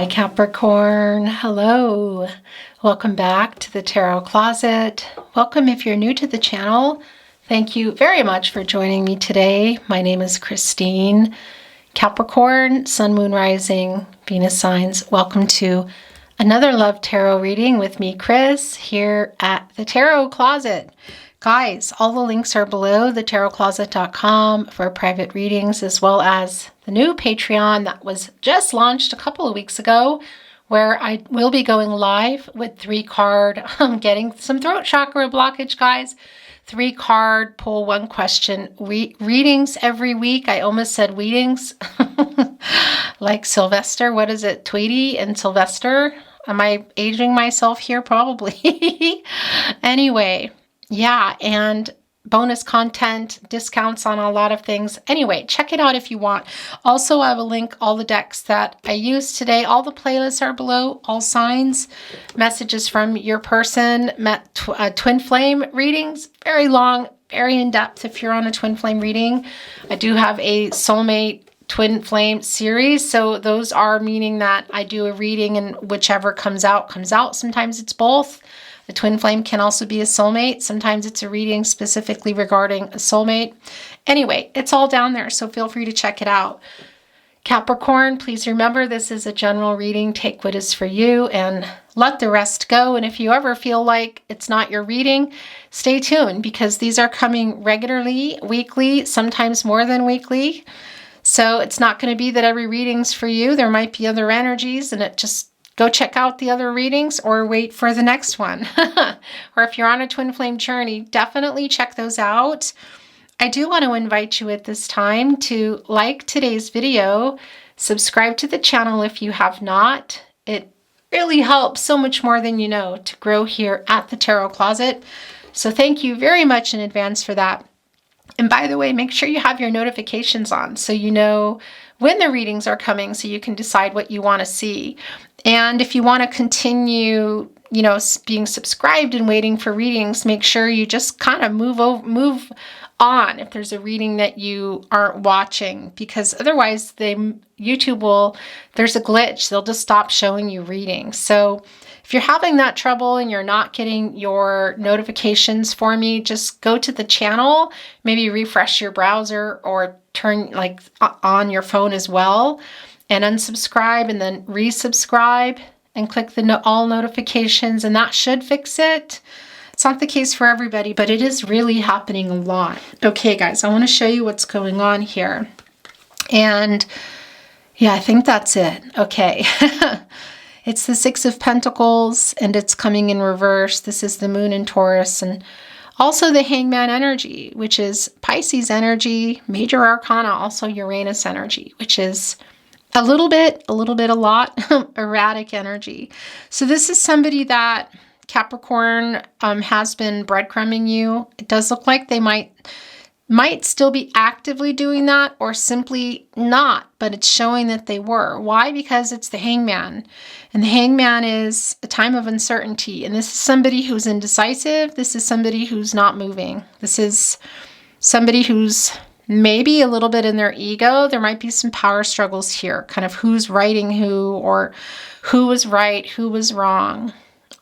Hi Capricorn, hello. Welcome back to the Tarot Closet. Welcome if you're new to the channel. Thank you very much for joining me today. My name is Christine. Capricorn, Sun, Moon, Rising, Venus signs. Welcome to another Love Tarot reading with me, Chris, here at the Tarot Closet. Guys, all the links are below, thetarotcloset.com for private readings, as well as the new Patreon that was just launched a couple of weeks ago, where I will be going live with 3-card, I'm getting some throat chakra blockage, guys. 3-card, pull 1 question readings every week. I almost said weedings, like Sylvester. What is it? Tweety and Sylvester? Am I aging myself here? Probably. Anyway. Yeah, and bonus content, discounts on a lot of things. Anyway, check it out if you want. Also, I will link all the decks that I used today. All the playlists are below, all signs, messages from your person, twin flame readings, very long, very in-depth if you're on a twin flame reading. I do have a soulmate twin flame series, so those are meaning that I do a reading and whichever comes out, comes out. Sometimes it's both. The twin flame can also be a soulmate. Sometimes it's a reading specifically regarding a soulmate. Anyway, it's all down there, so feel free to check it out. Capricorn, please remember this is a general reading. Take what is for you and let the rest go. And if you ever feel like it's not your reading, stay tuned because these are coming regularly, weekly, sometimes more than weekly. So it's not going to be that every reading's for you. There might be other energies and it just go check out the other readings or wait for the next one. Or if you're on a twin flame journey, definitely check those out. I do want to invite you at this time to like today's video, subscribe to the channel if you have not. It really helps so much more than you know to grow here at the Tarot Closet. So thank you very much in advance for that. And by the way, make sure you have your notifications on so you know when the readings are coming so you can decide what you want to see. And if you want to continue, being subscribed and waiting for readings, make sure you just kind of move on if there's a reading that you aren't watching, because otherwise YouTube there's a glitch. They'll just stop showing you readings. So if you're having that trouble and you're not getting your notifications for me, just go to the channel, maybe refresh your browser or turn on your phone as well and unsubscribe and then resubscribe and click the all notifications, and that should fix it. It's not the case for everybody, but it is really happening a lot. Okay, guys, I want to show you what's going on here. And yeah, I think that's it. Okay. It's the 6 of Pentacles and it's coming in reverse. This is the Moon in Taurus and also the Hangman energy, which is Pisces energy, Major Arcana, also Uranus energy, which is a lot, erratic energy. So this is somebody that Capricorn has been breadcrumbing you. It does look like they might still be actively doing that or simply not, but it's showing that they were. Why? Because it's the Hangman. And the Hangman is a time of uncertainty. And this is somebody who's indecisive. This is somebody who's not moving. This is somebody who's maybe a little bit in their ego. There might be some power struggles here, kind of who's writing who or who was right, who was wrong,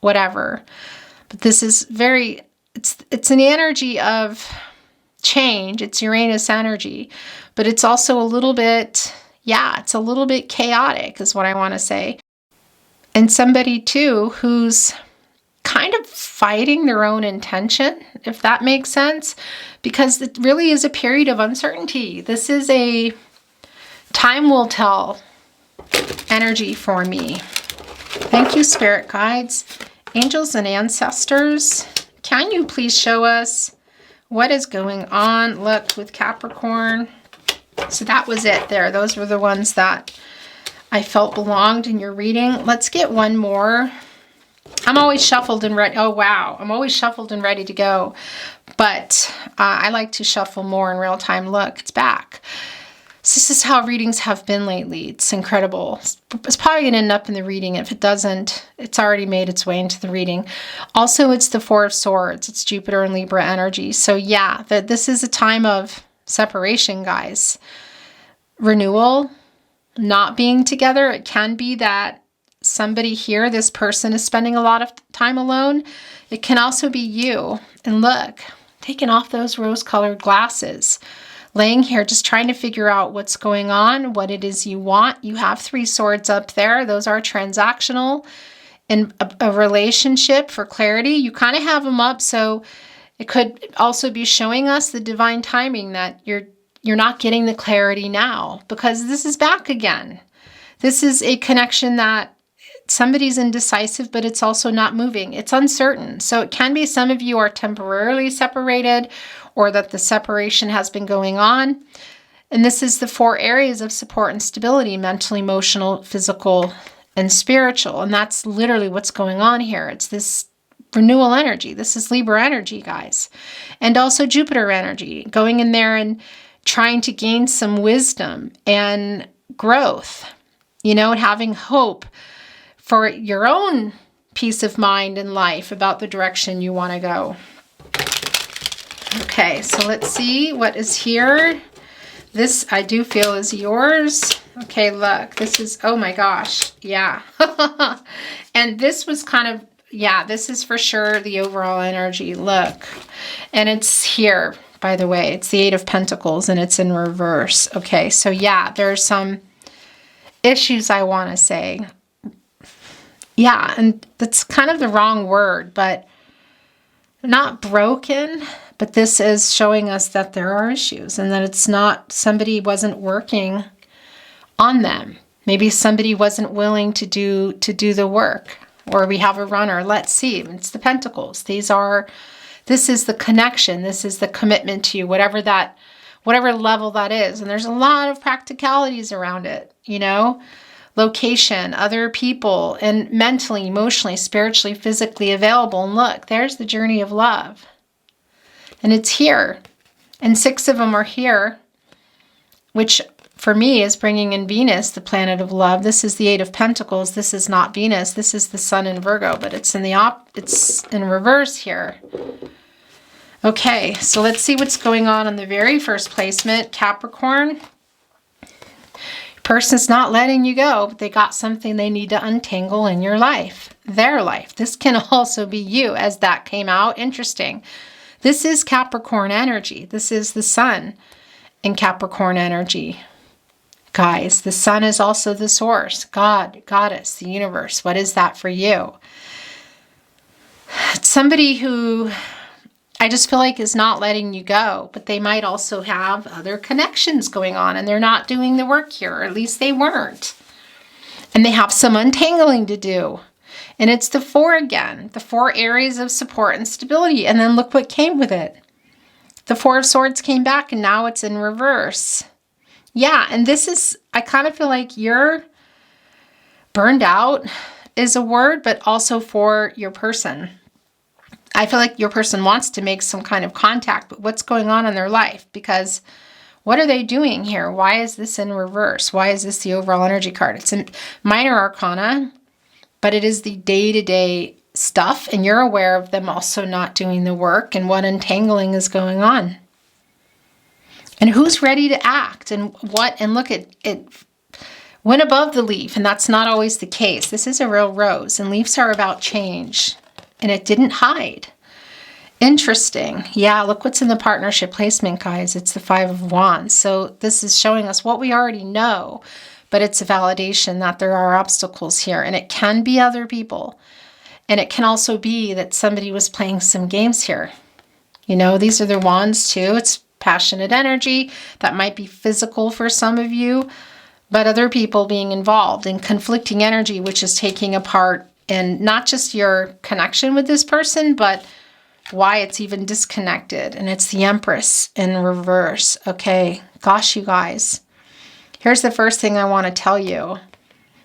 whatever. But this is it's an energy of change. It's Uranus energy, but it's also a little bit, it's a little bit chaotic is what I want to say. And somebody too who's kind of fighting their own intention, if that makes sense, because it really is a period of uncertainty. This is a time will tell energy for me. Thank you, spirit guides, angels and ancestors. Can you please show us what is going on? Look, with Capricorn. So that was it there. Those were the ones that I felt belonged in your reading. Let's get one more. I'm always shuffled and ready. Oh, wow. I'm always shuffled and ready to go. But I like to shuffle more in real time. Look, it's back. So this is how readings have been lately. It's incredible. It's probably going to end up in the reading. If it doesn't, it's already made its way into the reading. Also, it's the 4 of Swords. It's Jupiter and Libra energy. So yeah, this is a time of separation, guys. Renewal, not being together. It can be that somebody here, this person is spending a lot of time alone. It can also be you. And look, taking off those rose-colored glasses, laying here just trying to figure out what's going on, what it is you want. You have 3 swords up there. Those are transactional. In a relationship, for clarity, you kind of have them up, so it could also be showing us the divine timing that you're not getting the clarity now, because this is back again. This is a connection that somebody's indecisive, but it's also not moving. It's uncertain. So it can be some of you are temporarily separated, or that the separation has been going on. And this is the 4 areas of support and stability: mental, emotional, physical, and spiritual. And that's literally what's going on here. It's this renewal energy. This is Libra energy, guys. And also Jupiter energy, going in there and trying to gain some wisdom and growth, and having hope for your own peace of mind in life about the direction you want to go. Okay, so let's see what is here. This I do feel is yours. Okay, look, this is, oh my gosh, yeah. And this was kind of, yeah, this is for sure the overall energy. Look, and it's here, by the way. It's the 8 of Pentacles, and it's in reverse. Okay, so yeah, there's some issues, I want to say. Yeah, and that's kind of the wrong word, but not broken. But this is showing us that there are issues, and that it's not, somebody wasn't working on them. Maybe somebody wasn't willing to do the work. Or we have a runner. Let's see. It's the Pentacles. This is the connection. This is the commitment to you, whatever level that is. And there's a lot of practicalities around it, location, other people, and mentally, emotionally, spiritually, physically available. And look, there's the journey of love. And it's here. And 6 of them are here, which for me is bringing in Venus, the planet of love. This is the 8 of Pentacles. This is not Venus. This is the Sun in Virgo, but it's it's in reverse here. Okay, so let's see what's going on in the very first placement. Capricorn. Person's not letting you go, but they got something they need to untangle in your life, their life. This can also be you, as that came out. Interesting. This is Capricorn energy. This is the Sun in Capricorn energy. Guys, the Sun is also the source, God, Goddess, the universe. What is that for you? It's somebody who I just feel like is not letting you go, but they might also have other connections going on, and they're not doing the work here, or at least they weren't. And they have some untangling to do. And it's the 4 again, the 4 areas of support and stability. And then look what came with it. The 4 of Swords came back, and now it's in reverse. Yeah, and this is, I kind of feel like you're burned out is a word, but also for your person. I feel like your person wants to make some kind of contact, but what's going on in their life? Because what are they doing here? Why is this in reverse? Why is this the overall energy card? It's a minor arcana, but it is the day-to-day stuff, and you're aware of them also not doing the work and what untangling is going on. And who's ready to act, and look at it went above the leaf, and that's not always the case. This is a real rose, and leaves are about change, and it didn't hide. Interesting. Yeah, look what's in the partnership placement, guys. It's the 5 of Wands. So this is showing us what we already know, but it's a validation that there are obstacles here, and it can be other people. And it can also be that somebody was playing some games here. These are the Wands too. It's passionate energy that might be physical for some of you, but other people being involved in conflicting energy, which is taking apart, and not just your connection with this person, but why it's even disconnected. And it's the Empress in reverse. Okay, gosh, you guys. Here's the first thing I want to tell you.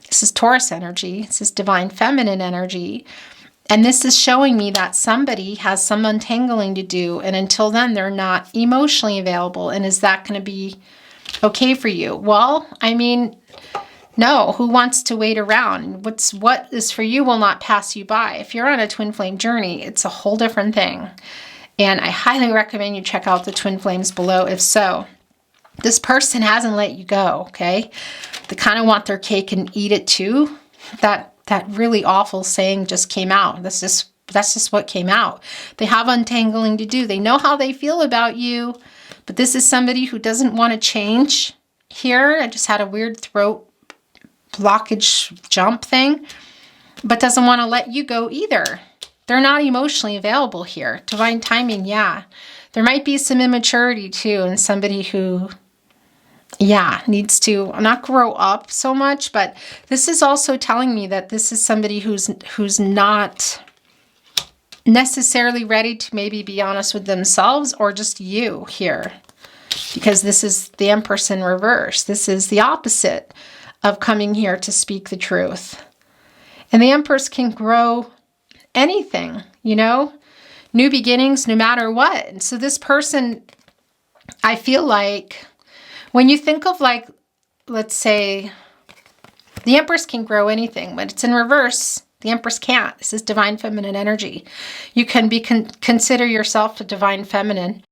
This is Taurus energy. This is divine feminine energy. And this is showing me that somebody has some untangling to do. And until then, they're not emotionally available. And is that going to be okay for you? Well, I mean, no. Who wants to wait around? What is for you will not pass you by. If you're on a twin flame journey, it's a whole different thing. And I highly recommend you check out the twin flames below if so. This person hasn't let you go, okay? They kind of want their cake and eat it too. That that really awful saying just came out. That's just what came out. They have untangling to do. They know how they feel about you, but this is somebody who doesn't want to change here. I just had a weird throat blockage jump thing, but doesn't want to let you go either. They're not emotionally available here. Divine timing, yeah. There might be some immaturity too, and somebody who, yeah, needs to not grow up so much, but this is also telling me that this is somebody who's not necessarily ready to maybe be honest with themselves or just you here, because this is the Empress in reverse. This is the opposite of coming here to speak the truth. And the Empress can grow anything, you know, new beginnings, no matter what. And so this person, I feel like when you think of like, let's say the Empress can grow anything, but it's in reverse. The Empress can't. This is divine feminine energy. You can be consider yourself a divine feminine.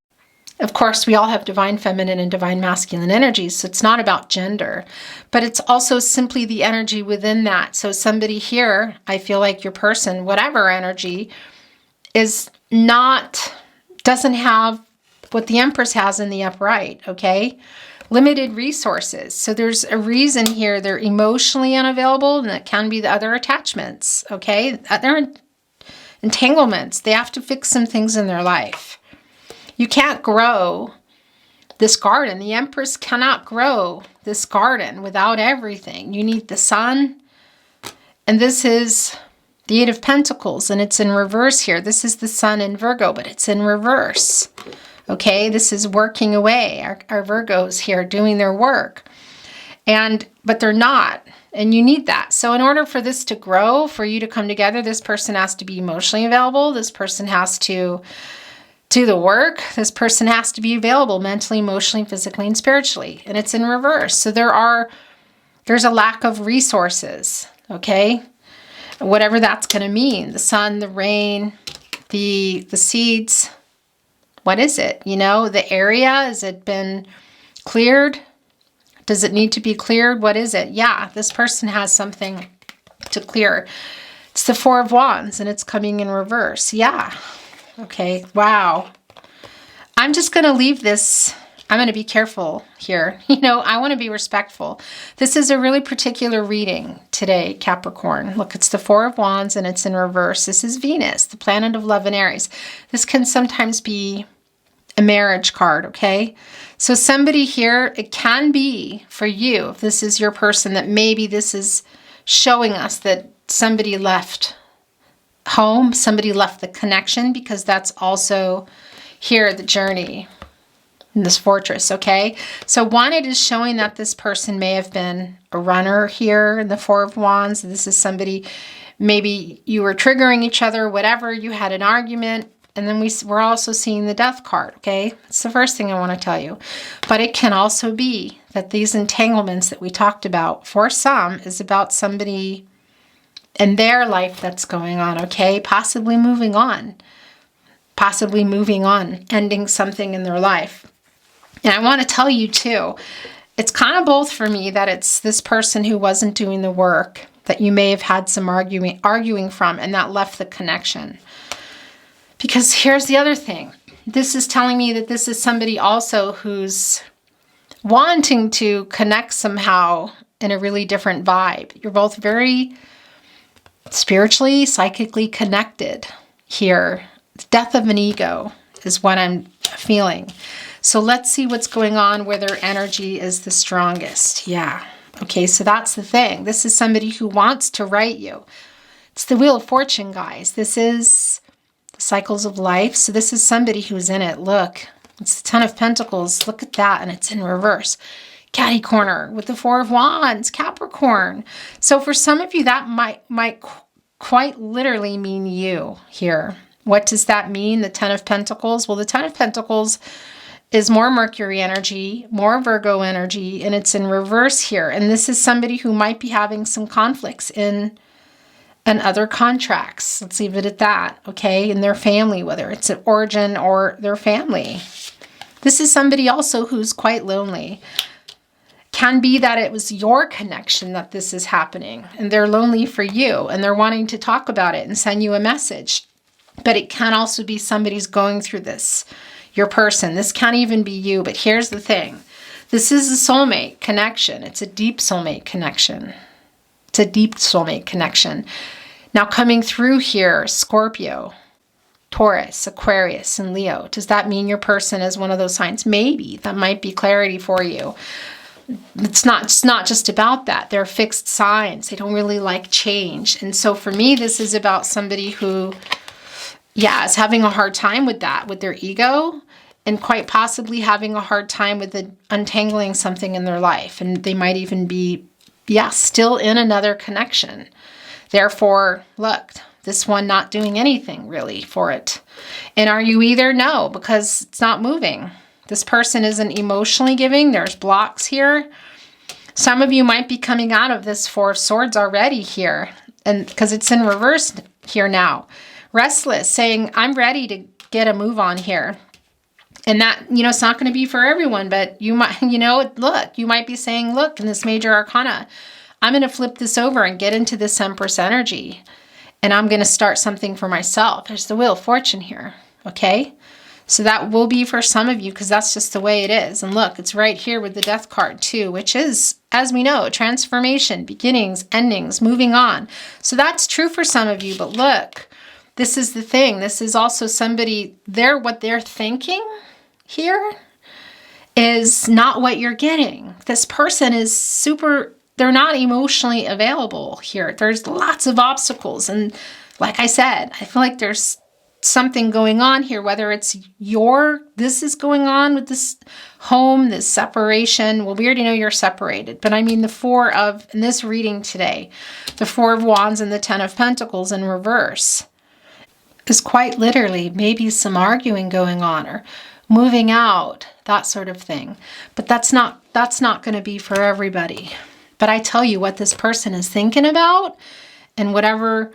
Of course, we all have divine feminine and divine masculine energies, so it's not about gender, but it's also simply the energy within that. So somebody here, I feel like your person, whatever energy, doesn't have what the Empress has in the upright, okay? Limited resources. So there's a reason here they're emotionally unavailable, and that can be the other attachments, okay? They're entanglements. They have to fix some things in their life. You can't grow this garden. The Empress cannot grow this garden without everything. You need the sun. And this is the Eight of Pentacles, and it's in reverse here. This is the Sun in Virgo, but it's in reverse. Okay, this is working away. Our Virgos here doing their work. But they're not. And you need that. So in order for this to grow, for you to come together, this person has to be emotionally available. This person has to do the work. This person has to be available mentally, emotionally, physically, and spiritually. And it's in reverse. So there's a lack of resources, okay? Whatever that's going to mean. The sun, the rain, the seeds. What is it? You know, the area, has it been cleared? Does it need to be cleared? What is it? Yeah, this person has something to clear. It's the Four of Wands, and it's coming in reverse. Yeah. Okay, wow. I'm just going to leave this. I'm going to be careful here. You know, I want to be respectful. This is a really particular reading today, Capricorn. Look, it's the Four of Wands, and it's in reverse. This is Venus, the planet of love and Aries. This can sometimes be a marriage card, okay? So somebody here, it can be for you, if this is your person, that maybe this is showing us that somebody left home, somebody left the connection, because that's also here the journey in this fortress, okay? So one, it is showing that this person may have been a runner here in the Four of Wands. This is somebody, maybe you were triggering each other, whatever, you had an argument, and then we're also seeing the Death card, okay? It's the first thing I want to tell you. But it can also be that these entanglements that we talked about, for some, is about somebody and their life that's going on, okay? Possibly moving on, ending something in their life. And I want to tell you too, it's kind of both for me, that it's this person who wasn't doing the work that you may have had some arguing from, and that left the connection. Because here's the other thing. This is telling me that this is somebody also who's wanting to connect somehow in a really different vibe. You're both very spiritually, psychically connected here. The death of an ego is what I'm feeling. So let's see what's going on where their energy is the strongest. Yeah. Okay, so that's the thing. This is somebody who wants to write you. It's the Wheel of Fortune, guys. This is the cycles of life. So this is somebody who's in it. Look, it's the Ten of Pentacles. Look at that, and it's in reverse. Catty corner with the Four of Wands, Capricorn. So for some of you, that might quite literally mean you here. What does that mean, the Ten of Pentacles? Well, the Ten of Pentacles is more Mercury energy, more Virgo energy, and it's in reverse here. And this is somebody who might be having some conflicts in and other contracts. Let's leave it at that, okay? In their family, whether it's an origin or their family. This is somebody also who's quite lonely. can be that it was your connection that this is happening, and they're lonely for you, and they're wanting to talk about it and send you a message. But it can also be somebody's going through this, your person. This can't even be you, but here's the thing. This is a soulmate connection. It's a deep soulmate connection. It's a deep soulmate connection. Now coming through here, Scorpio, Taurus, Aquarius, and Leo. Does that mean your person is one of those signs? Maybe. That might be clarity for you. It's not just about that. They're fixed signs. They don't really like change. And so for me, this is about somebody who, is having a hard time with that, with their ego, and quite possibly having a hard time with untangling something in their life. And they might even be, still in another connection. Therefore, look, this one not doing anything really for it. And are you either? No, because it's not moving. This person isn't emotionally giving. There's blocks here. Some of you might be coming out of this Four of Swords already here, and because it's in reverse here now. Restless, saying, I'm ready to get a move on here. And that, it's not going to be for everyone, but you might, look, you might be saying, look, in this major arcana, I'm going to flip this over and get into this Empress energy. And I'm going to start something for myself. There's the Wheel of Fortune here, okay? So that will be for some of you because that's just the way it is. And look, it's right here with the Death card too, which is, as we know, transformation, beginnings, endings, moving on. So that's true for some of you. But look, this is the thing. This is also somebody, what they're thinking here is not what you're getting. This person is they're not emotionally available here. There's lots of obstacles. And like I said, I feel like there's something going on here, whether it's this is going on with this home, this separation. Well, we already know you're separated, but I mean in this reading today, the Four of Wands and the Ten of Pentacles in reverse is quite literally maybe some arguing going on or moving out, that sort of thing. But that's not going to be for everybody. But I tell you what this person is thinking about, and whatever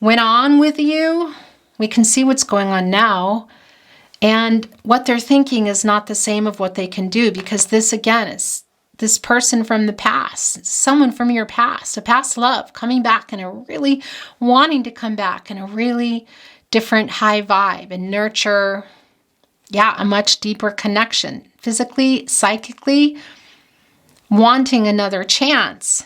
went on with you, we can see what's going on now, and what they're thinking is not the same of what they can do, because this again is this person from the past, someone from your past, a past love coming back and wanting to come back in a really different high vibe and nurture, a much deeper connection, physically, psychically, wanting another chance.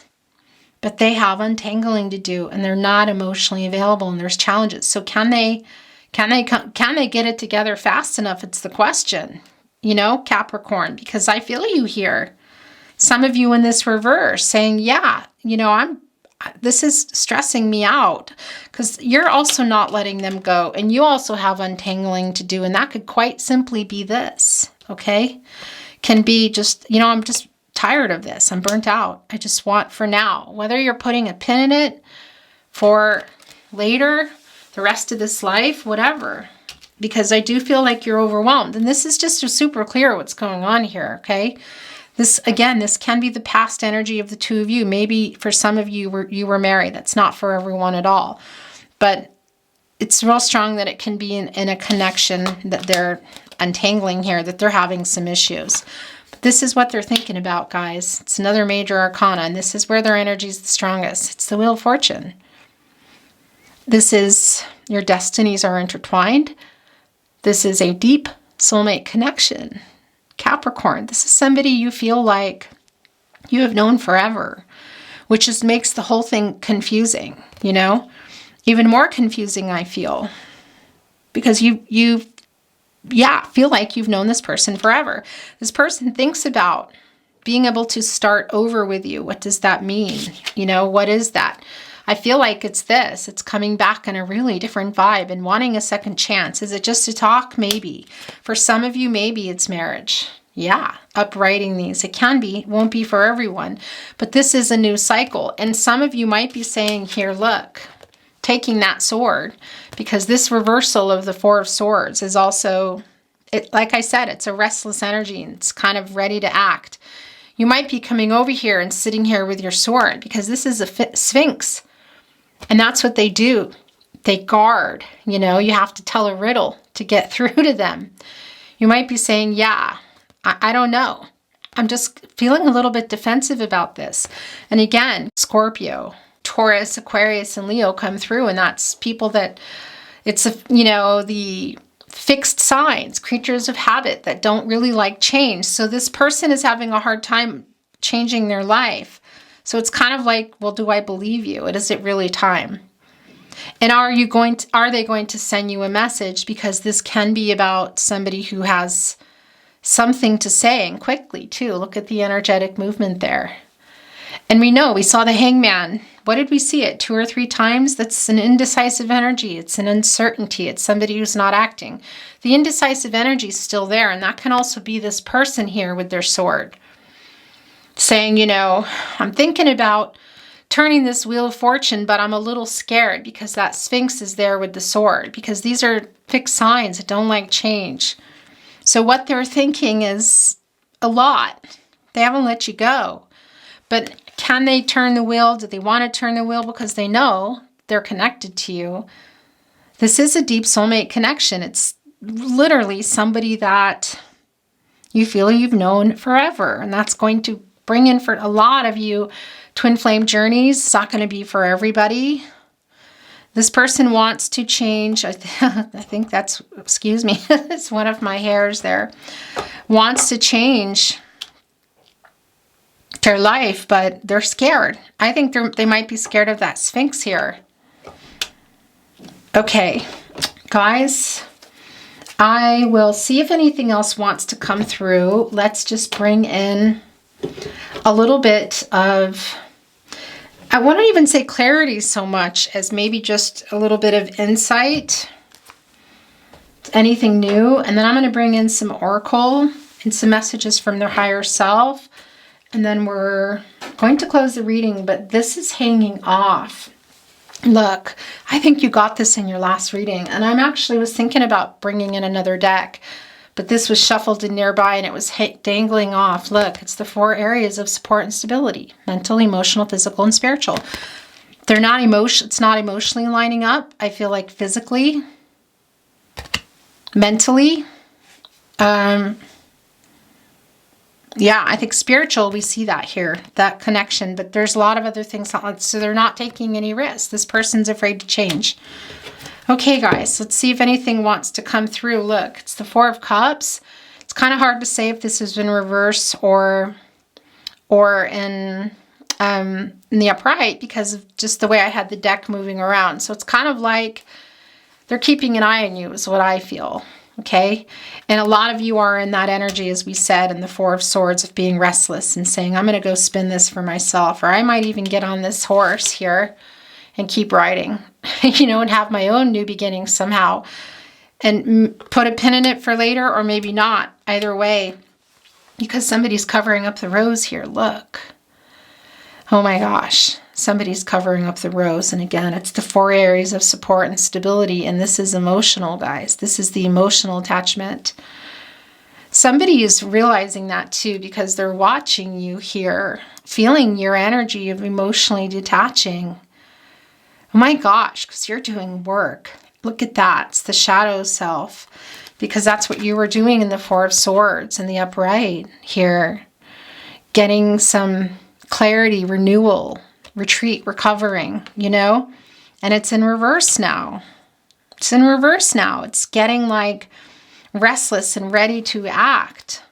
But they have untangling to do, and they're not emotionally available, and there's challenges. So can they get it together fast enough? It's the question, Capricorn, because I feel you here. Some of you in this reverse saying, this is stressing me out, because you're also not letting them go, and you also have untangling to do, and that could quite simply be this, okay? Can be just, I'm just tired of this. I'm burnt out. I just want for now, whether you're putting a pin in it for later, the rest of this life, whatever, because I do feel like you're overwhelmed. And this is just super clear what's going on here. Okay. This can be the past energy of the two of you. Maybe for some of you, you were married. That's not for everyone at all, but it's real strong that it can be in a connection that they're untangling here, that they're having some issues. This is what they're thinking about, guys. It's another major arcana, and this is where their energy is the strongest. It's the Wheel of Fortune. This is your destinies are intertwined. This is a deep soulmate connection. Capricorn, this is somebody you feel like you have known forever, which just makes the whole thing confusing, Even more confusing, I feel, because you feel like you've known this person forever. This person thinks about being able to start over with you. What does that mean? What is that? I feel like it's this. It's coming back in a really different vibe and wanting a second chance. Is it just a talk? Maybe. For some of you, maybe it's marriage. Uprighting these. It can be, won't be for everyone. But this is a new cycle. And some of you might be saying here, look, taking that sword, because this reversal of the Four of Swords is also, like I said, it's a restless energy, and it's kind of ready to act. You might be coming over here and sitting here with your sword, because this is a Sphinx, and that's what they do. They guard, you have to tell a riddle to get through to them. You might be saying, I don't know. I'm just feeling a little bit defensive about this. And again, Scorpio, Taurus, Aquarius, and Leo come through, and that's people that it's, the fixed signs, creatures of habit that don't really like change. So this person is having a hard time changing their life. So it's kind of like, well, do I believe you? Is it really time? And are they going to send you a message? Because this can be about somebody who has something to say, and quickly too. Look at the energetic movement there. And we saw the Hangman. What did we see it 2 or 3 times? That's an indecisive energy. It's an uncertainty. It's somebody who's not acting. The indecisive energy is still there. And that can also be this person here with their sword saying, I'm thinking about turning this wheel of fortune, but I'm a little scared because that Sphinx is there with the sword, because these are fixed signs that don't like change. So what they're thinking is a lot. They haven't let you go. But can they turn the wheel? Do they want to turn the wheel because they know they're connected to you? This is a deep soulmate connection. It's literally somebody that you feel you've known forever. And that's going to bring in for a lot of you twin flame journeys. It's not going to be for everybody. This person wants to change. I think that's, excuse me, it's one of my hairs there. Wants to change their life, but they're scared. I think they might be scared of that Sphinx here. Okay, guys, I will see if anything else wants to come through. Let's just bring in a little bit of, I wouldn't even say clarity so much as maybe just a little bit of insight, anything new. And then I'm going to bring in some oracle and some messages from their higher self. And then we're going to close the reading, but this is hanging off. Look, I think you got this in your last reading. And I was thinking about bringing in another deck, but this was shuffled in nearby and it was dangling off. Look, it's the 4 areas of support and stability: mental, emotional, physical, and spiritual. They're not it's not emotionally lining up. I feel like physically, mentally, yeah, I think spiritual, we see that here, that connection, but there's a lot of other things. So they're not taking any risks. This person's afraid to change. Okay, guys, let's see if anything wants to come through. Look, it's the 4 of Cups. It's kind of hard to say if this is in reverse or in the upright because of just the way I had the deck moving around. So it's kind of like they're keeping an eye on you is what I feel. Okay, and a lot of you are in that energy, as we said, in the 4 of Swords, of being restless and saying, I'm going to go spin this for myself, or I might even get on this horse here and keep riding, and have my own new beginning somehow and put a pin in it for later, or maybe not, either way, because somebody's covering up the rose here. Look. Oh my gosh, somebody's covering up the rose. And again, it's the 4 areas of support and stability. And this is emotional, guys. This is the emotional attachment. Somebody is realizing that too, because they're watching you here, feeling your energy of emotionally detaching. Oh my gosh, because you're doing work. Look at that. It's the shadow self, because that's what you were doing in the 4 of Swords in the upright here. Getting some clarity, renewal, retreat, recovering, and it's in reverse now. It's in reverse now. It's getting like restless and ready to act.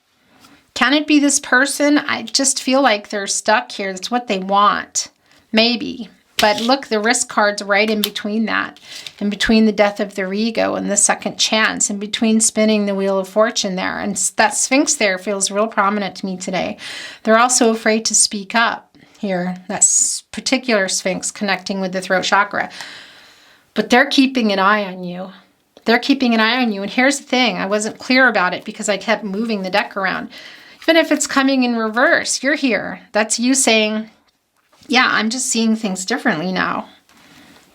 Can it be this person? I just feel like they're stuck here. That's what they want. Maybe. But look, the risk card's right in between that. In between the death of their ego and the second chance. In between spinning the wheel of fortune there. And that Sphinx there feels real prominent to me today. They're also afraid to speak up here. That particular Sphinx connecting with the throat chakra. But they're keeping an eye on you. They're keeping an eye on you. And here's the thing. I wasn't clear about it because I kept moving the deck around. Even if it's coming in reverse, you're here. That's you saying, yeah, I'm just seeing things differently now.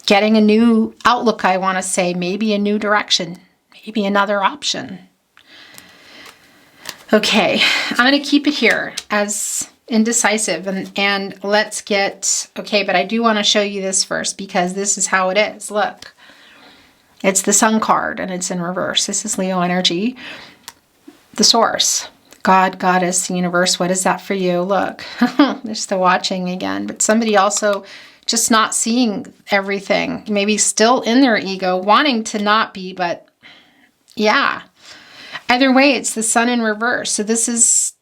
Getting a new outlook, I want to say. Maybe a new direction. Maybe another option. Okay, I'm going to keep it here as indecisive. And let's get... Okay, but I do want to show you this first because this is how it is. Look. It's the Sun card and it's in reverse. This is Leo energy. The source. God, Goddess, the universe, what is that for you? Look, there's the watching again. But somebody also just not seeing everything. Maybe still in their ego, wanting to not be, but yeah. Either way, it's the Sun in reverse. So this is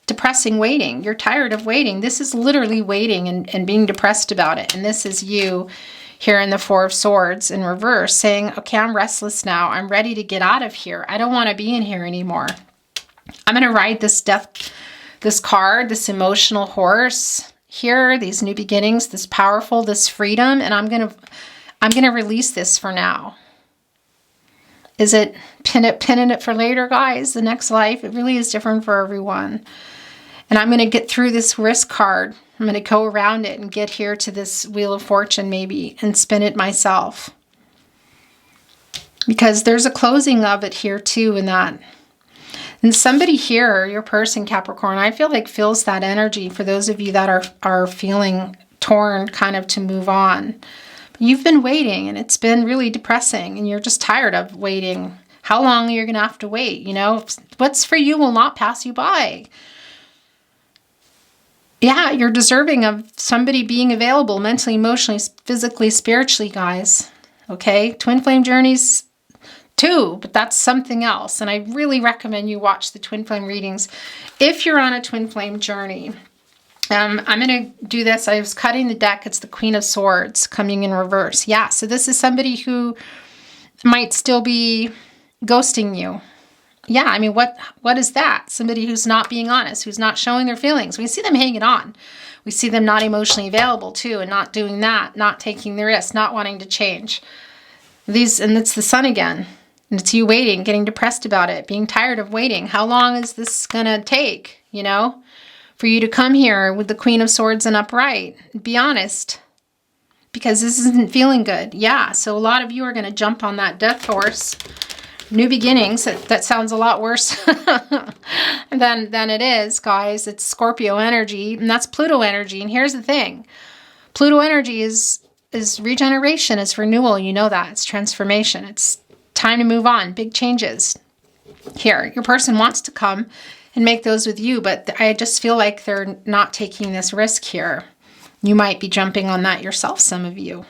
depressing waiting. You're tired of waiting. This is literally waiting and being depressed about it. And this is you here in the Four of Swords in reverse saying, okay, I'm restless now. I'm ready to get out of here. I don't want to be in here anymore. I'm going to ride this this card, this emotional horse here, these new beginnings, this powerful, this freedom, and I'm going to release this for now. Is it pinning it for later, guys? The next life, it really is different for everyone. And I'm going to get through this risk card. I'm going to go around it and get here to this Wheel of Fortune maybe and spin it myself. Because there's a closing of it here too in that. And somebody here, your person, Capricorn, I feel like feels that energy for those of you that are feeling torn kind of to move on. You've been waiting and it's been really depressing and you're just tired of waiting. How long are you going to have to wait? You know, what's for you will not pass you by. Yeah, you're deserving of somebody being available mentally, emotionally, physically, spiritually, guys. Okay, twin flame journeys too, but that's something else. And I really recommend you watch the twin flame readings if you're on a twin flame journey. I'm going to do this. I was cutting the deck. It's the Queen of Swords coming in reverse. Yeah, so this is somebody who might still be ghosting you. Yeah, I mean, what is that? Somebody who's not being honest, who's not showing their feelings. We see them hanging on. We see them not emotionally available too, and not doing that, not taking the risk, not wanting to change. And it's the Sun again. And it's you waiting, getting depressed about it, being tired of waiting. How long is this going to take, you know, for you to come here with the Queen of Swords and upright? Be honest, because this isn't feeling good. Yeah, so a lot of you are going to jump on that death horse. New beginnings, that sounds a lot worse than it is, guys. It's Scorpio energy, and that's Pluto energy. And here's the thing. Pluto energy is regeneration, it's renewal. You know that. It's transformation. It's time to move on. Big changes. Here, your person wants to come and make those with you, but I just feel like they're not taking this risk here. You might be jumping on that yourself, some of you.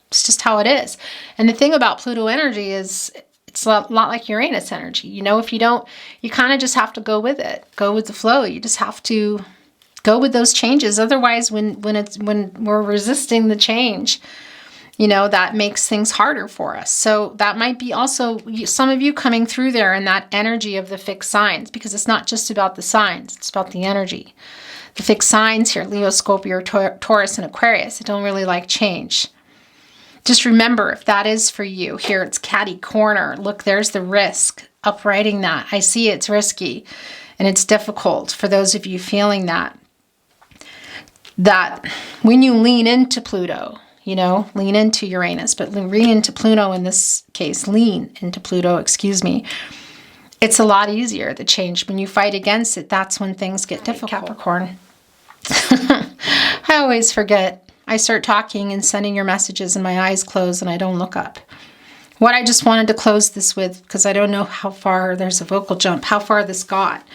It's just how it is. And the thing about Pluto energy is it's a lot like Uranus energy. You know, if you don't, you kind of just have to go with it. Go with the flow. You just have to go with those changes. Otherwise, when we're resisting the change, you know, that makes things harder for us. So that might be also some of you coming through there in that energy of the fixed signs, because it's not just about the signs, it's about the energy. The fixed signs here, Leo, Scorpio, Taurus, and Aquarius, they don't really like change. Just remember, if that is for you, here it's catty corner. Look, there's the risk. Uprighting that. I see it's risky and it's difficult for those of you feeling that when you lean into Pluto, you know, lean into Uranus, but lean into Pluto in this case, lean into Pluto, excuse me. It's a lot easier to change. When you fight against it, that's when things get difficult. Capricorn. I always forget. I start talking and sending your messages and my eyes close and I don't look up. What I just wanted to close this with, because I don't know how far, there's a vocal jump, how far this got,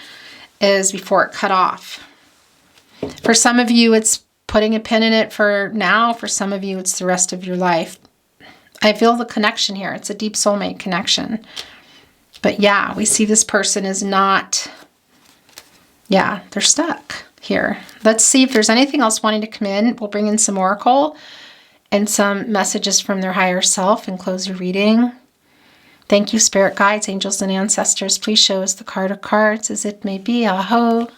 is before it cut off. For some of you, it's putting a pin in it for now. For some of you, it's the rest of your life. I feel the connection here. It's a deep soulmate connection. But yeah, we see this person is not, yeah, they're stuck here. Let's see if there's anything else wanting to come in. We'll bring in some oracle and some messages from their higher self and close your reading. Thank you, spirit guides, angels, and ancestors. Please show us the card of cards as it may be. Aho.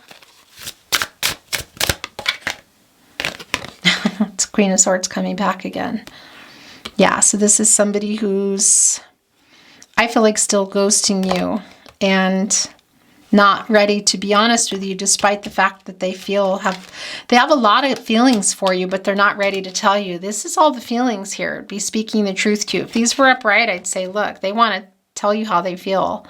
It's Queen of Swords coming back again. Yeah, so this is somebody who's, I feel like, still ghosting you and not ready to be honest with you, despite the fact that they have a lot of feelings for you, but they're not ready to tell you. This is all the feelings here. Be speaking the truth to you. If these were upright, I'd say, look, they want to tell you how they feel.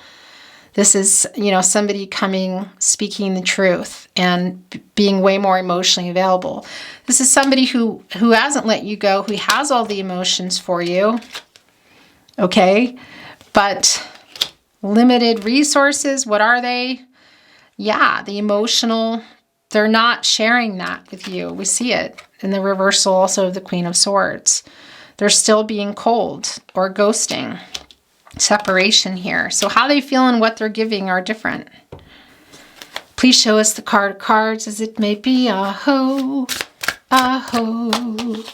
This is, you know, somebody coming, speaking the truth and being way more emotionally available. This is somebody who hasn't let you go, who has all the emotions for you. Okay, but limited resources, what are they? yeah, the emotional, they're not sharing that with you. We see it in the reversal also of the Queen of Swords. They're still being cold or ghosting. Separation here. So how they feel and what they're giving are different. Please show us the card of cards as it may be. Aho, aho.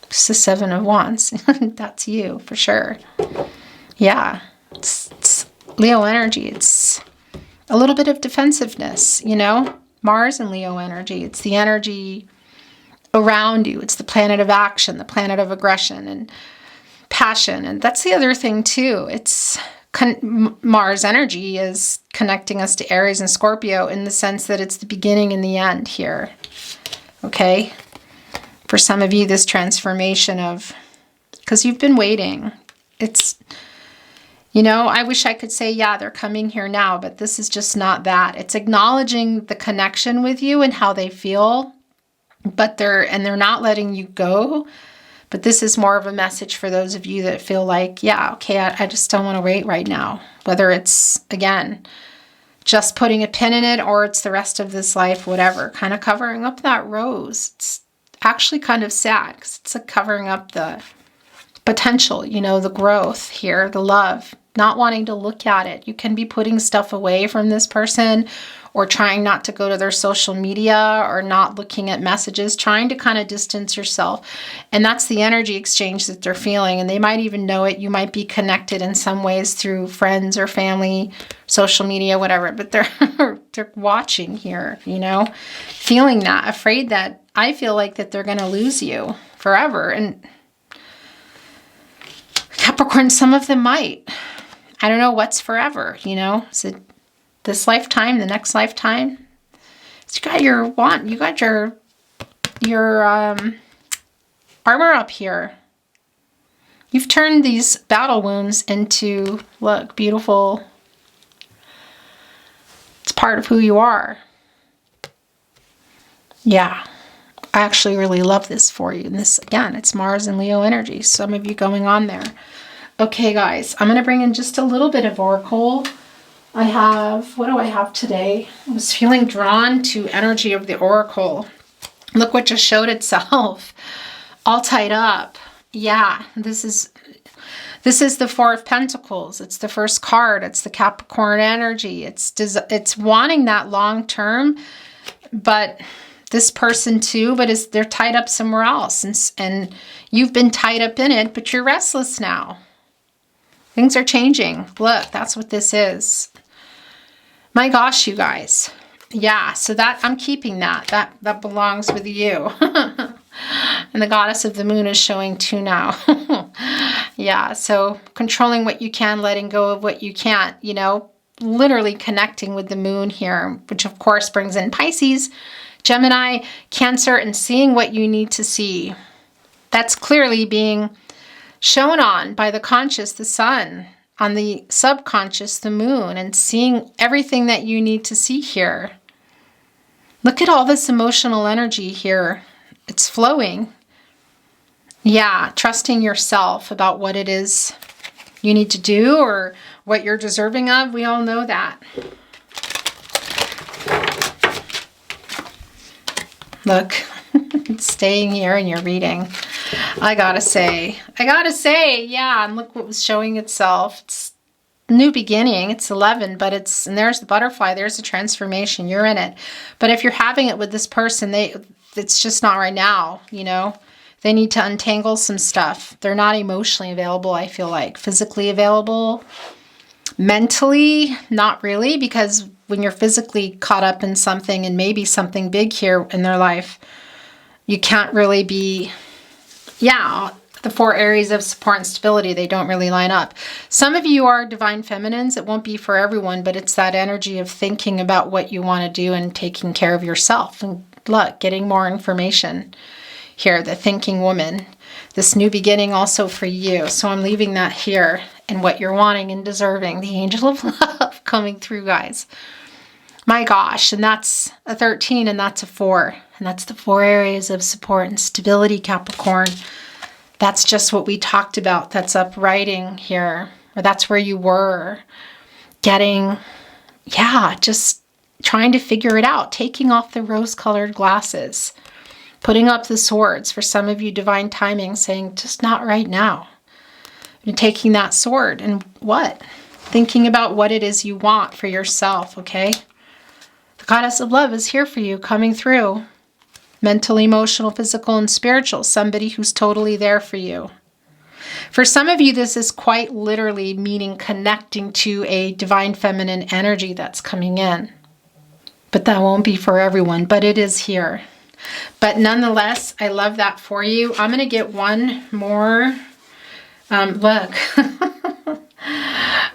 It's the Seven of Wands. That's you for sure. Yeah, it's Leo energy. It's a little bit of defensiveness, you know? Mars and Leo energy. It's the energy around you. It's the planet of action, the planet of aggression and passion. And that's the other thing too. It's Mars energy is connecting us to Aries and Scorpio in the sense that it's the beginning and the end here. Okay? For some of you, this transformation of, because you've been waiting. It's, you know, I wish I could say, yeah, they're coming here now, but this is just not that. It's acknowledging the connection with you and how they feel, but they're not letting you go. But this is more of a message for those of you that feel like, yeah, okay, I just don't want to wait right now. Whether it's, again, just putting a pin in it or it's the rest of this life, whatever, kind of covering up that rose. It's actually kind of sad because it's like covering up the potential, you know, the growth here, the love, not wanting to look at it. You can be putting stuff away from this person or trying not to go to their social media or not looking at messages, trying to kind of distance yourself. And that's the energy exchange that they're feeling. And they might even know it. You might be connected in some ways through friends or family, social media, whatever. But they're watching here, you know, feeling that, afraid that I feel like that they're going to lose you forever. And Capricorn, some of them might. I don't know what's forever, you know. Is it this lifetime, the next lifetime? So you got your armor up here. You've turned these battle wounds into, look, beautiful. It's part of who you are. Yeah. I actually really love this for you. And this, again, it's Mars and Leo energy. Some of you going on there. Okay, guys, I'm going to bring in just a little bit of Oracle. What do I have today? I was feeling drawn to energy of the Oracle. Look what just showed itself. All tied up. Yeah, this is the Four of Pentacles. It's the first card. It's the Capricorn energy. It's wanting that long term, but this person too, but they're tied up somewhere else. And you've been tied up in it, but you're restless now. Things are changing. Look, that's what this is. My gosh, you guys. Yeah, so that I'm keeping that. That belongs with you. And the goddess of the moon is showing too now. Yeah, so controlling what you can, letting go of what you can't, you know, literally connecting with the moon here, which of course brings in Pisces, Gemini, Cancer, and seeing what you need to see. That's clearly being shown on by the conscious, the sun, on the subconscious, the moon, and seeing everything that you need to see here. Look at all this emotional energy here. It's flowing. Yeah, trusting yourself about what it is you need to do or what you're deserving of. We all know that. Look, it's staying here in your reading. I gotta say, yeah, and look what was showing itself. It's new beginning. It's 11, but and there's the butterfly. There's the transformation. You're in it. But if you're having it with this person, it's just not right now, you know. They need to untangle some stuff. They're not emotionally available, I feel like. Physically available. Mentally, not really, because when you're physically caught up in something and maybe something big here in their life, you can't really be, yeah, the 4 areas of support and stability, they don't really line up. Some of you are divine feminines. It won't be for everyone, but it's that energy of thinking about what you want to do and taking care of yourself. And look, getting more information here, the thinking woman. This new beginning also for you. So I'm leaving that here and what you're wanting and deserving. The angel of love coming through, guys. My gosh, and that's a 13 and that's a 4. And that's the 4 areas of support and stability, Capricorn. That's just what we talked about. That's uprighting here. Or that's where you were. Getting, yeah, just trying to figure it out, taking off the rose-colored glasses, putting up the swords. For some of you, divine timing, saying, just not right now. And taking that sword and what? Thinking about what it is you want for yourself, okay? The goddess of love is here for you, coming through. Mental, emotional, physical, and spiritual. Somebody who's totally there for you. For some of you, this is quite literally meaning connecting to a divine feminine energy that's coming in. But that won't be for everyone, but it is here. But nonetheless, I love that for you. I'm going to get one more look.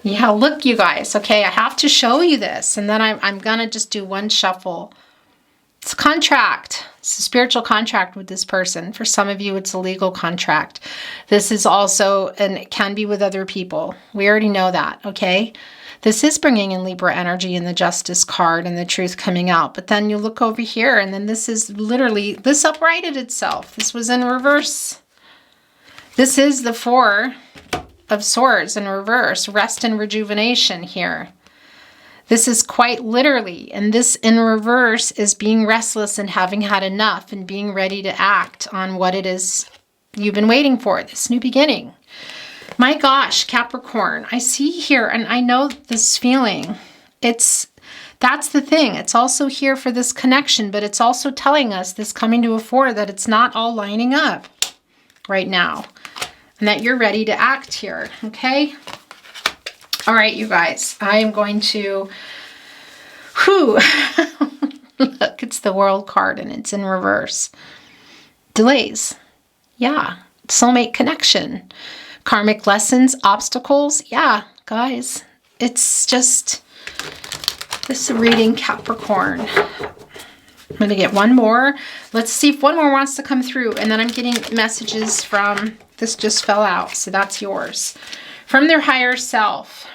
Yeah, look, you guys. Okay, I have to show you this, and then I'm going to just do one shuffle. It's a contract. It's a spiritual contract with this person. For some of you, it's a legal contract. This is also, and it can be with other people. We already know that, okay? This is bringing in Libra energy and the Justice card and the truth coming out. But then you look over here, and then this is literally, this uprighted itself. This was in reverse. This is the Four of Swords in reverse. Rest and rejuvenation here. This is quite literally, and this in reverse is being restless and having had enough and being ready to act on what it is you've been waiting for, this new beginning. My gosh, Capricorn, I see here, and I know this feeling. That's the thing. It's also here for this connection, but it's also telling us, this coming to a four, that it's not all lining up right now and that you're ready to act here, okay? All right, you guys, I am going to, look, it's the World card and it's in reverse. Delays. Yeah. Soulmate connection. Karmic lessons, obstacles. Yeah, guys, it's just this reading, Capricorn. I'm going to get one more. Let's see if one more wants to come through. And then I'm getting messages from, this just fell out, so that's yours. From their higher self.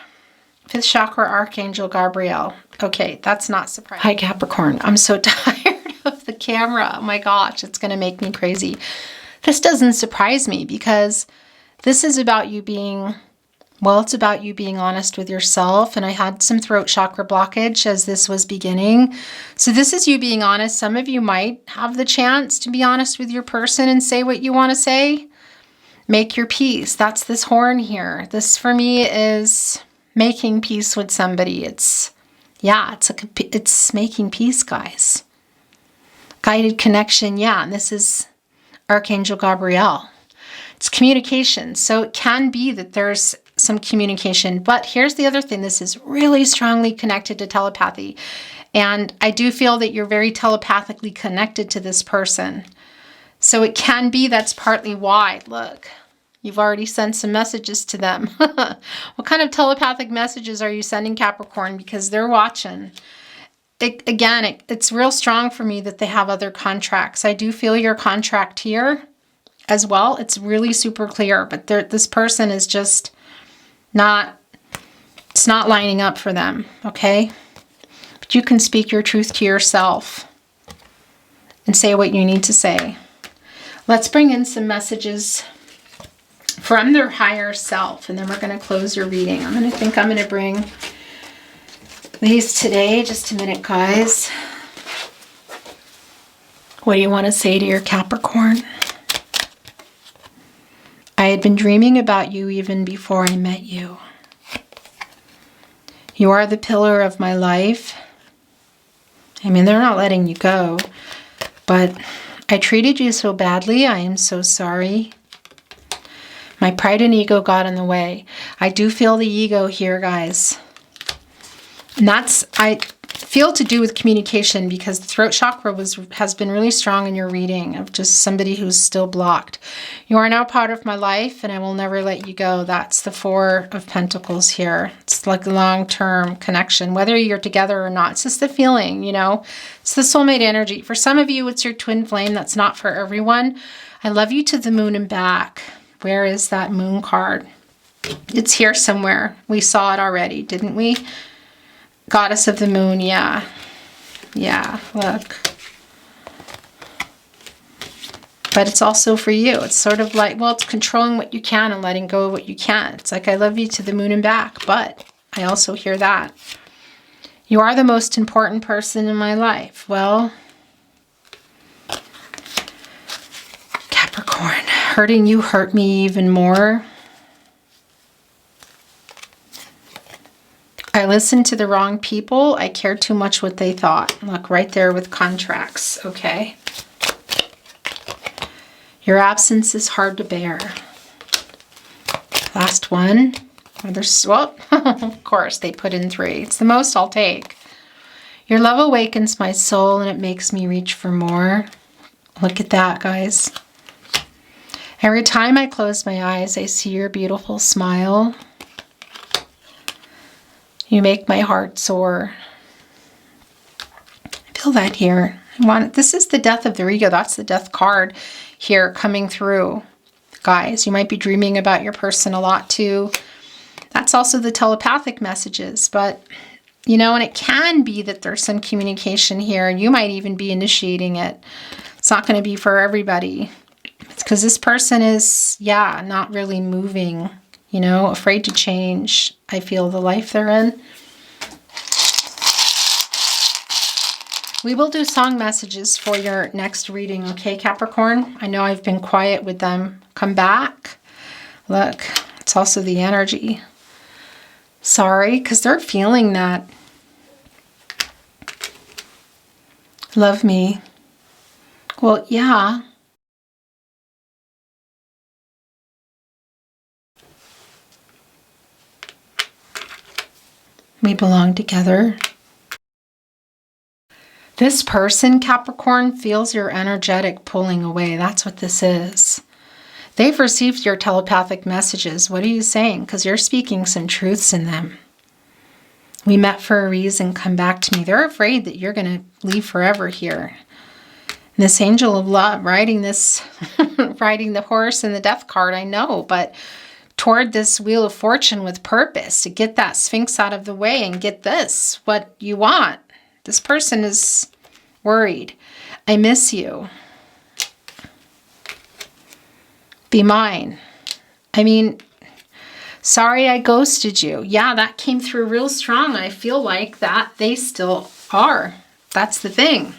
5th chakra, Archangel Gabriel. Okay, that's not surprising. Hi, Capricorn. I'm so tired of the camera. Oh my gosh, it's going to make me crazy. This doesn't surprise me because this is about you being, well, it's about you being honest with yourself. And I had some throat chakra blockage as this was beginning. So this is you being honest. Some of you might have the chance to be honest with your person and say what you want to say. Make your peace. That's this horn here. This for me is making peace with somebody. It's making peace, guys. Guided connection, yeah. And this is Archangel Gabriel. It's communication. So it can be that there's some communication. But here's the other thing. This is really strongly connected to telepathy. And I do feel that you're very telepathically connected to this person. So it can be that's partly why. Look. You've already sent some messages to them. What kind of telepathic messages are you sending, Capricorn? Because they're watching. It's real strong for me that they have other contracts. I do feel your contract here as well. It's really super clear. But this person is just not, it's not lining up for them, okay? But you can speak your truth to yourself and say what you need to say. Let's bring in some messages from their higher self, and then we're going to close your reading. I'm going to bring these today. Just a minute, guys. What do you want to say to your Capricorn? I had been dreaming about you even before I met you. You are the pillar of my life. I mean, they're not letting you go, but I treated you so badly. I am so sorry. My pride and ego got in the way. I do feel the ego here, guys. And that's, I feel, to do with communication, because the throat chakra has been really strong in your reading of just somebody who's still blocked. You are now part of my life and I will never let you go. That's the Four of Pentacles here. It's like a long-term connection, whether you're together or not. It's just the feeling, you know. It's the soulmate energy. For some of you, it's your twin flame. That's not for everyone. I love you to the moon and back. Where is that moon card? It's here somewhere. We saw it already, didn't we? Goddess of the moon, yeah. Yeah, look. But it's also for you. It's sort of like, well, it's controlling what you can and letting go of what you can't. It's like, I love you to the moon and back, but I also hear that. You are the most important person in my life. Well, Capricorn, hurting you hurt me even more. I listened to the wrong people. I cared too much what they thought. Look, right there with contracts, okay? Your absence is hard to bear. Last one. Well, of course, they put in 3. It's the most I'll take. Your love awakens my soul and it makes me reach for more. Look at that, guys. Every time I close my eyes, I see your beautiful smile. You make my heart soar. I feel that here. This is the death of the ego. That's the death card here coming through. Guys, you might be dreaming about your person a lot too. That's also the telepathic messages. But, you know, and it can be that there's some communication here. You might even be initiating it. It's not going to be for everybody. It's because this person is, yeah, not really moving. You know, afraid to change. I feel the life they're in. We will do song messages for your next reading, okay, Capricorn? I know I've been quiet with them. Come back. Look, it's also the energy. Sorry, because they're feeling that. Love me. Well, yeah. We belong together. This person, Capricorn, feels your energetic pulling away. That's what this is. They've received your telepathic messages. What are you saying? Because you're speaking some truths in them. We met for a reason. Come back to me. They're afraid that you're going to leave forever here. And this angel of love riding this, riding the horse and the death card, I know, but toward this wheel of fortune with purpose to get that Sphinx out of the way and get this, what you want. This person is worried. I miss you. Be mine. I mean, sorry I ghosted you. Yeah, that came through real strong. I feel like that they still are. That's the thing.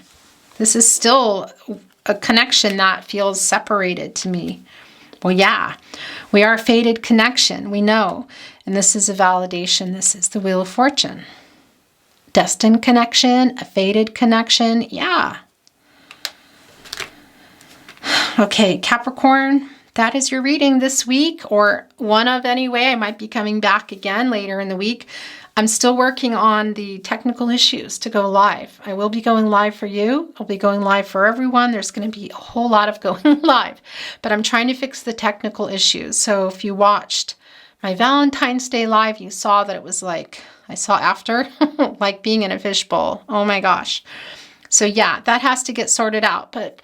This is still a connection that feels separated to me. Well, yeah, we are a fated connection, we know. And this is a validation. This is the Wheel of Fortune. Destined connection, a fated connection, yeah. Okay, Capricorn, that is your reading this week, or one of anyway. I might be coming back again later in the week. I'm still working on the technical issues to go live. I will be going live for you. I'll be going live for everyone. There's going to be a whole lot of going live, but I'm trying to fix the technical issues. So if you watched my Valentine's Day live, you saw that it was like, I saw after, like being in a fishbowl. Oh my gosh. So yeah, that has to get sorted out, but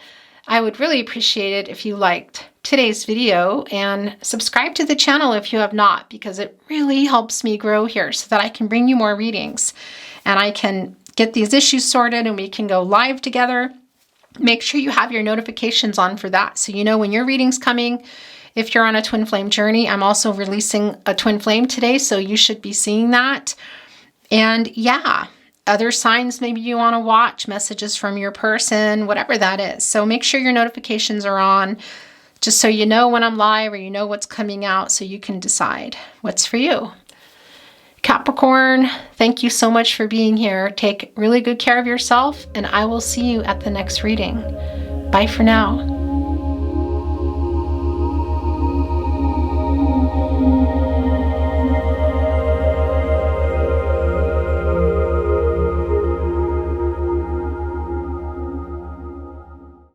I would really appreciate it if you liked today's video and subscribe to the channel if you have not, because it really helps me grow here so that I can bring you more readings and I can get these issues sorted and we can go live together. Make sure you have your notifications on for that so you know when your reading's coming. If you're on a twin flame journey, I'm also releasing a twin flame today, so you should be seeing that. And yeah, other signs maybe you want to watch, messages from your person, whatever that is. So make sure your notifications are on just so you know when I'm live or you know what's coming out so you can decide what's for you. Capricorn, thank you so much for being here. Take really good care of yourself and I will see you at the next reading. Bye for now.